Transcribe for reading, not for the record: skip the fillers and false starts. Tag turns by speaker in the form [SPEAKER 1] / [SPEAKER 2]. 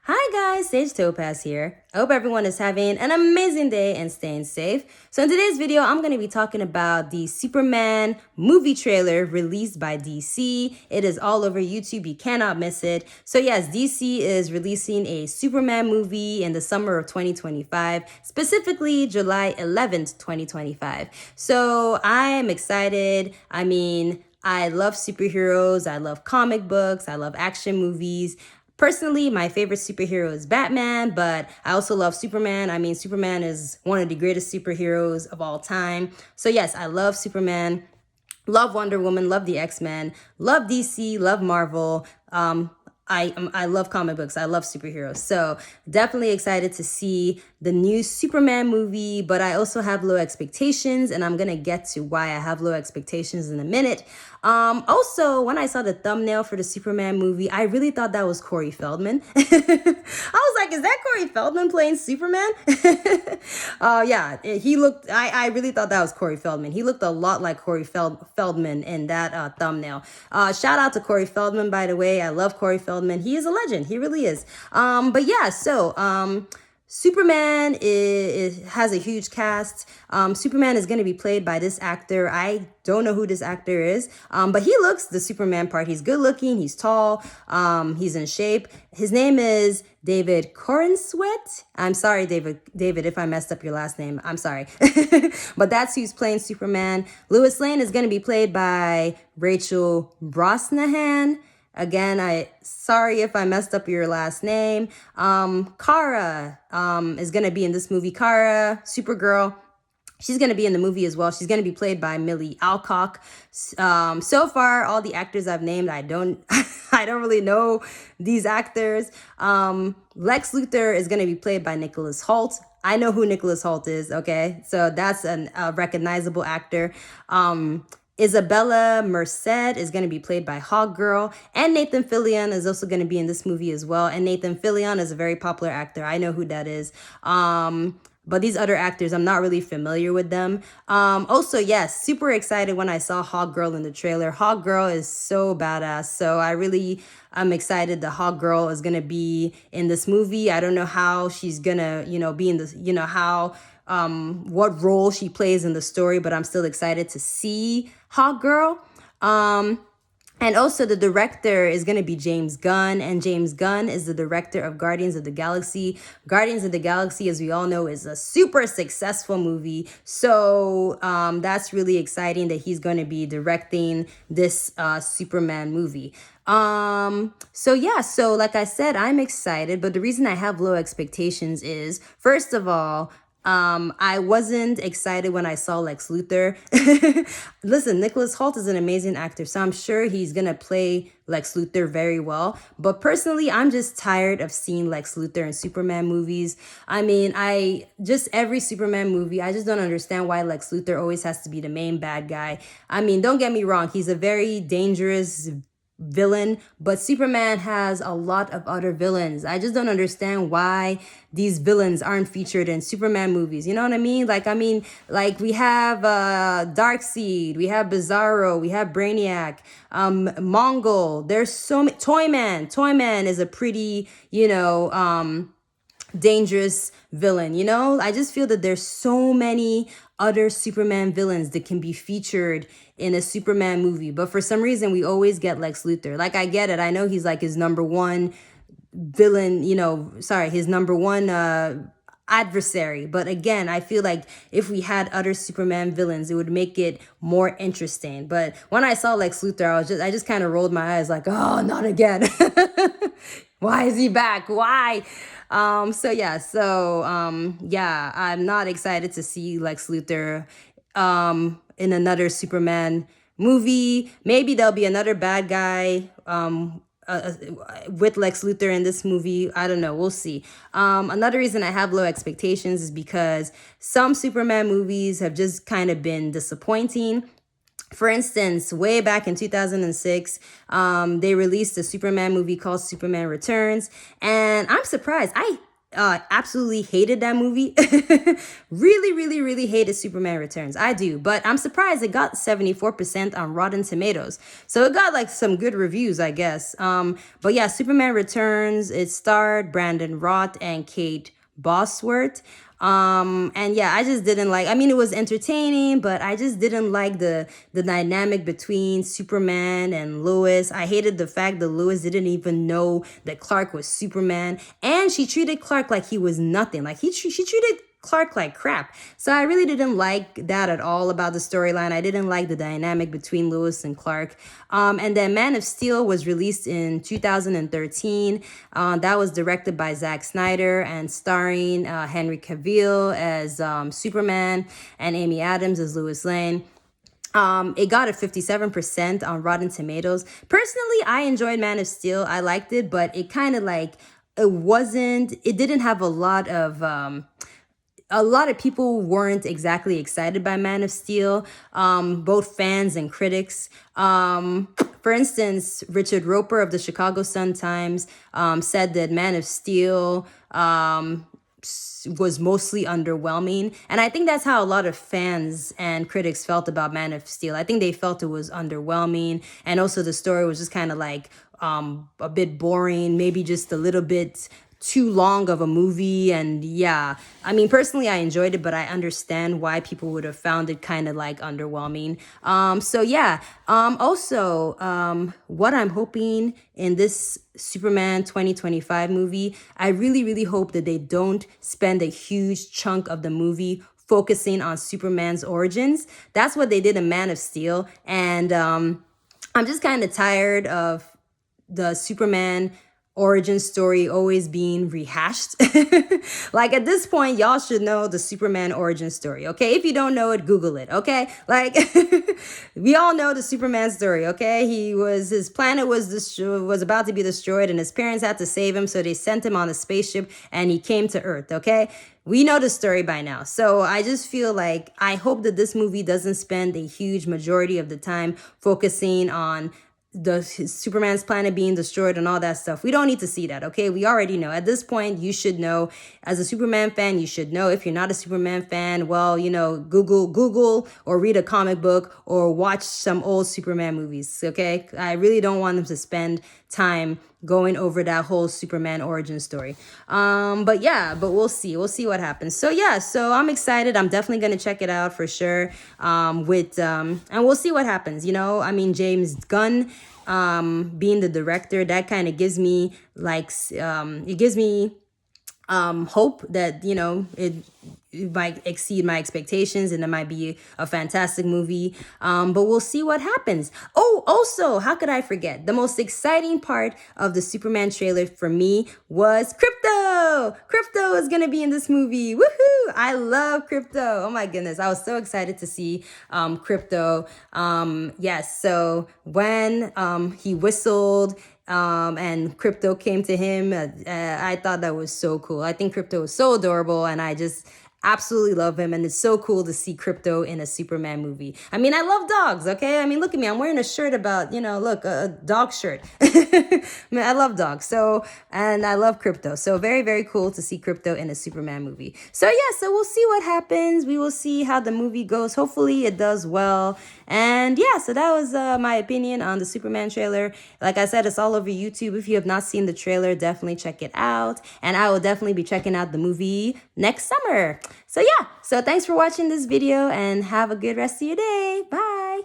[SPEAKER 1] Hi guys, Sage Topaz here. I hope everyone is having an amazing day and staying safe. So in today's video, I'm going to be talking about the Superman movie trailer released by DC. It is all over YouTube. You cannot miss it. So yes, DC is releasing a Superman movie in the summer of 2025, specifically July 11th, 2025. So I am excited. I love superheroes. I love comic books. I love action movies. Personally, my favorite superhero is Batman, but I also love Superman. Superman is one of the greatest superheroes of all time. So yes, I love Superman, love Wonder Woman, love the X-Men, love DC, love Marvel. I love comic books. I love superheroes. So definitely excited to see the new Superman movie, but I also have low expectations, and I'm going to get to why I have low expectations in a minute. Also, when I saw the thumbnail for the Superman movie, I really thought that was Corey Feldman. I was like, is that Corey Feldman playing Superman? Yeah, he looked, I really thought that was Corey Feldman. He looked a lot like Corey Feldman in that thumbnail. Shout out to Corey Feldman, by the way. I love Corey Feldman. He is a legend. He really is. But yeah, Superman has a huge cast. Superman is going to be played by this actor. I don't know who this actor is, but he looks the Superman part. He's good looking. He's tall. He's in shape. His name is David Corenswet. I'm sorry, David, if I messed up your last name. I'm sorry. But that's who's playing Superman. Lois Lane is going to be played by Rachel Brosnahan. Again, sorry if I messed up your last name. Kara is gonna be in this movie. Kara, Supergirl. She's going to be in the movie as well. She's going to be played by Millie Alcock. So far, all the actors I've named, I don't really know these actors. Lex Luthor is going to be played by Nicholas Hoult. I know who Nicholas Hoult is, okay? So that's a recognizable actor. Isabella Merced is going to be played by Hawkgirl, and Nathan Fillion is also going to be in this movie as well. And Nathan Fillion is a very popular actor. I know who that is. But these other actors, I'm not really familiar with them. Also, yes, super excited when I saw Hawkgirl in the trailer. Hawkgirl is so badass. So I'm excited that Hawkgirl is going to be in this movie. I don't know how she's going to, be in this, what role she plays in the story, but I'm still excited to see Hawkgirl. And also the director is going to be James Gunn, and James Gunn is the director of Guardians of the Galaxy. Guardians of the Galaxy, as we all know, is a super successful movie. So that's really exciting that he's going to be directing this Superman movie. So like I said, I'm excited, but the reason I have low expectations is, first of all, I wasn't excited when I saw Lex Luthor. Listen, Nicholas Hoult is an amazing actor, so I'm sure he's gonna play Lex Luthor very well. But personally, I'm just tired of seeing Lex Luthor in Superman movies. Every Superman movie, I just don't understand why Lex Luthor always has to be the main bad guy. Don't get me wrong, he's a very dangerous villain, but Superman has a lot of other villains. I just don't understand why these villains aren't featured in Superman movies. You know what I mean? Like we have Darkseid, we have Bizarro, we have Brainiac, Mongol. There's so many. Toyman. Toyman is a pretty, dangerous villain. I just feel that there's so many other Superman villains that can be featured in a Superman movie, but for some reason we always get Lex Luthor. Like, I get it, I know he's like his number one villain, his number one adversary, but again, I feel like if we had other Superman villains, it would make it more interesting. But when I saw Lex Luthor, I just kind of rolled my eyes like, oh, not again. Why is he back? Why? I'm not excited to see Lex Luthor in another Superman movie. Maybe there'll be another bad guy with Lex Luthor in this movie. I don't know. We'll see. Another reason I have low expectations is because some Superman movies have just kind of been disappointing. For instance, way back in 2006, they released a Superman movie called Superman Returns, and I'm surprised. absolutely hated that movie. Really, really, really hated Superman Returns. I do, but I'm surprised it got 74% on Rotten Tomatoes. So it got like some good reviews, I guess. But yeah, Superman Returns, it starred Brandon Roth and Kate Bosworth. And yeah, I just didn't like, I mean, it was entertaining, but I just didn't like the dynamic between Superman and Lois. I hated the fact that Lois didn't even know that Clark was Superman, and she treated Clark like he was nothing. Like she treated Clark like crap. So I really didn't like that at all about the storyline. I didn't like the dynamic between Lois and Clark. And then Man of Steel was released in 2013. That was directed by Zack Snyder and starring Henry Cavill as Superman and Amy Adams as Lois Lane. It got a 57% on Rotten Tomatoes. Personally, I enjoyed Man of Steel. I liked it, but it kind of like, it didn't have a lot of people weren't exactly excited by Man of Steel, both fans and critics. For instance, Richard Roper of the Chicago Sun-Times said that Man of Steel was mostly underwhelming. And I think that's how a lot of fans and critics felt about Man of Steel. I think they felt it was underwhelming. And also the story was just kind of like a bit boring, maybe just a little bit too long of a movie. And yeah, I mean, personally, I enjoyed it, but I understand why people would have found it kind of like underwhelming. So yeah, also, what I'm hoping in this Superman 2025 movie, I really, really hope that they don't spend a huge chunk of the movie focusing on Superman's origins. That's what they did in Man of Steel. And I'm just kind of tired of the Superman origin story always being rehashed. Like at this point, y'all should know the Superman origin story, okay? If you don't know it, Google it, okay? Like we all know the Superman story, okay? His planet was about to be destroyed and his parents had to save him, so they sent him on a spaceship and he came to Earth, okay? We know the story by now. So I just feel like I hope that this movie doesn't spend a huge majority of the time focusing on the Superman's planet being destroyed and all that stuff. We don't need to see that, okay? We already know. At this point, you should know. As a Superman fan, you should know. If you're not a Superman fan, well, you know, Google or read a comic book or watch some old Superman movies, okay? I really don't want them to spend time going over that whole Superman origin story. But we'll see. We'll see what happens. So yeah, so I'm excited. I'm definitely gonna check it out for sure. And we'll see what happens. You know, I mean, James Gunn being the director, that kind of gives me like it gives me hope that, you know, it might exceed my expectations and it might be a fantastic movie. But we'll see what happens. Oh, also, how could I forget? The most exciting part of the Superman trailer for me was Krypto. Krypto is going to be in this movie. Woohoo! I love Krypto. Oh my goodness. I was so excited to see Krypto. Yes, so when he whistled and Krypto came to him, I thought that was so cool. I think Krypto is so adorable and I just absolutely love him, and it's so cool to see Krypto in a Superman movie. I mean, I love dogs, okay? I mean, look at me. I'm wearing a shirt about, you know, look, a dog shirt. I mean, I love dogs. So, and I love Krypto. So very, very cool to see Krypto in a Superman movie. So yeah, so we'll see what happens. We will see how the movie goes. Hopefully it does well. And yeah, so that was my opinion on the Superman trailer. Like I said, it's all over YouTube. If you have not seen the trailer, definitely check it out. And I will definitely be checking out the movie next summer. So yeah, so thanks for watching this video and have a good rest of your day. Bye.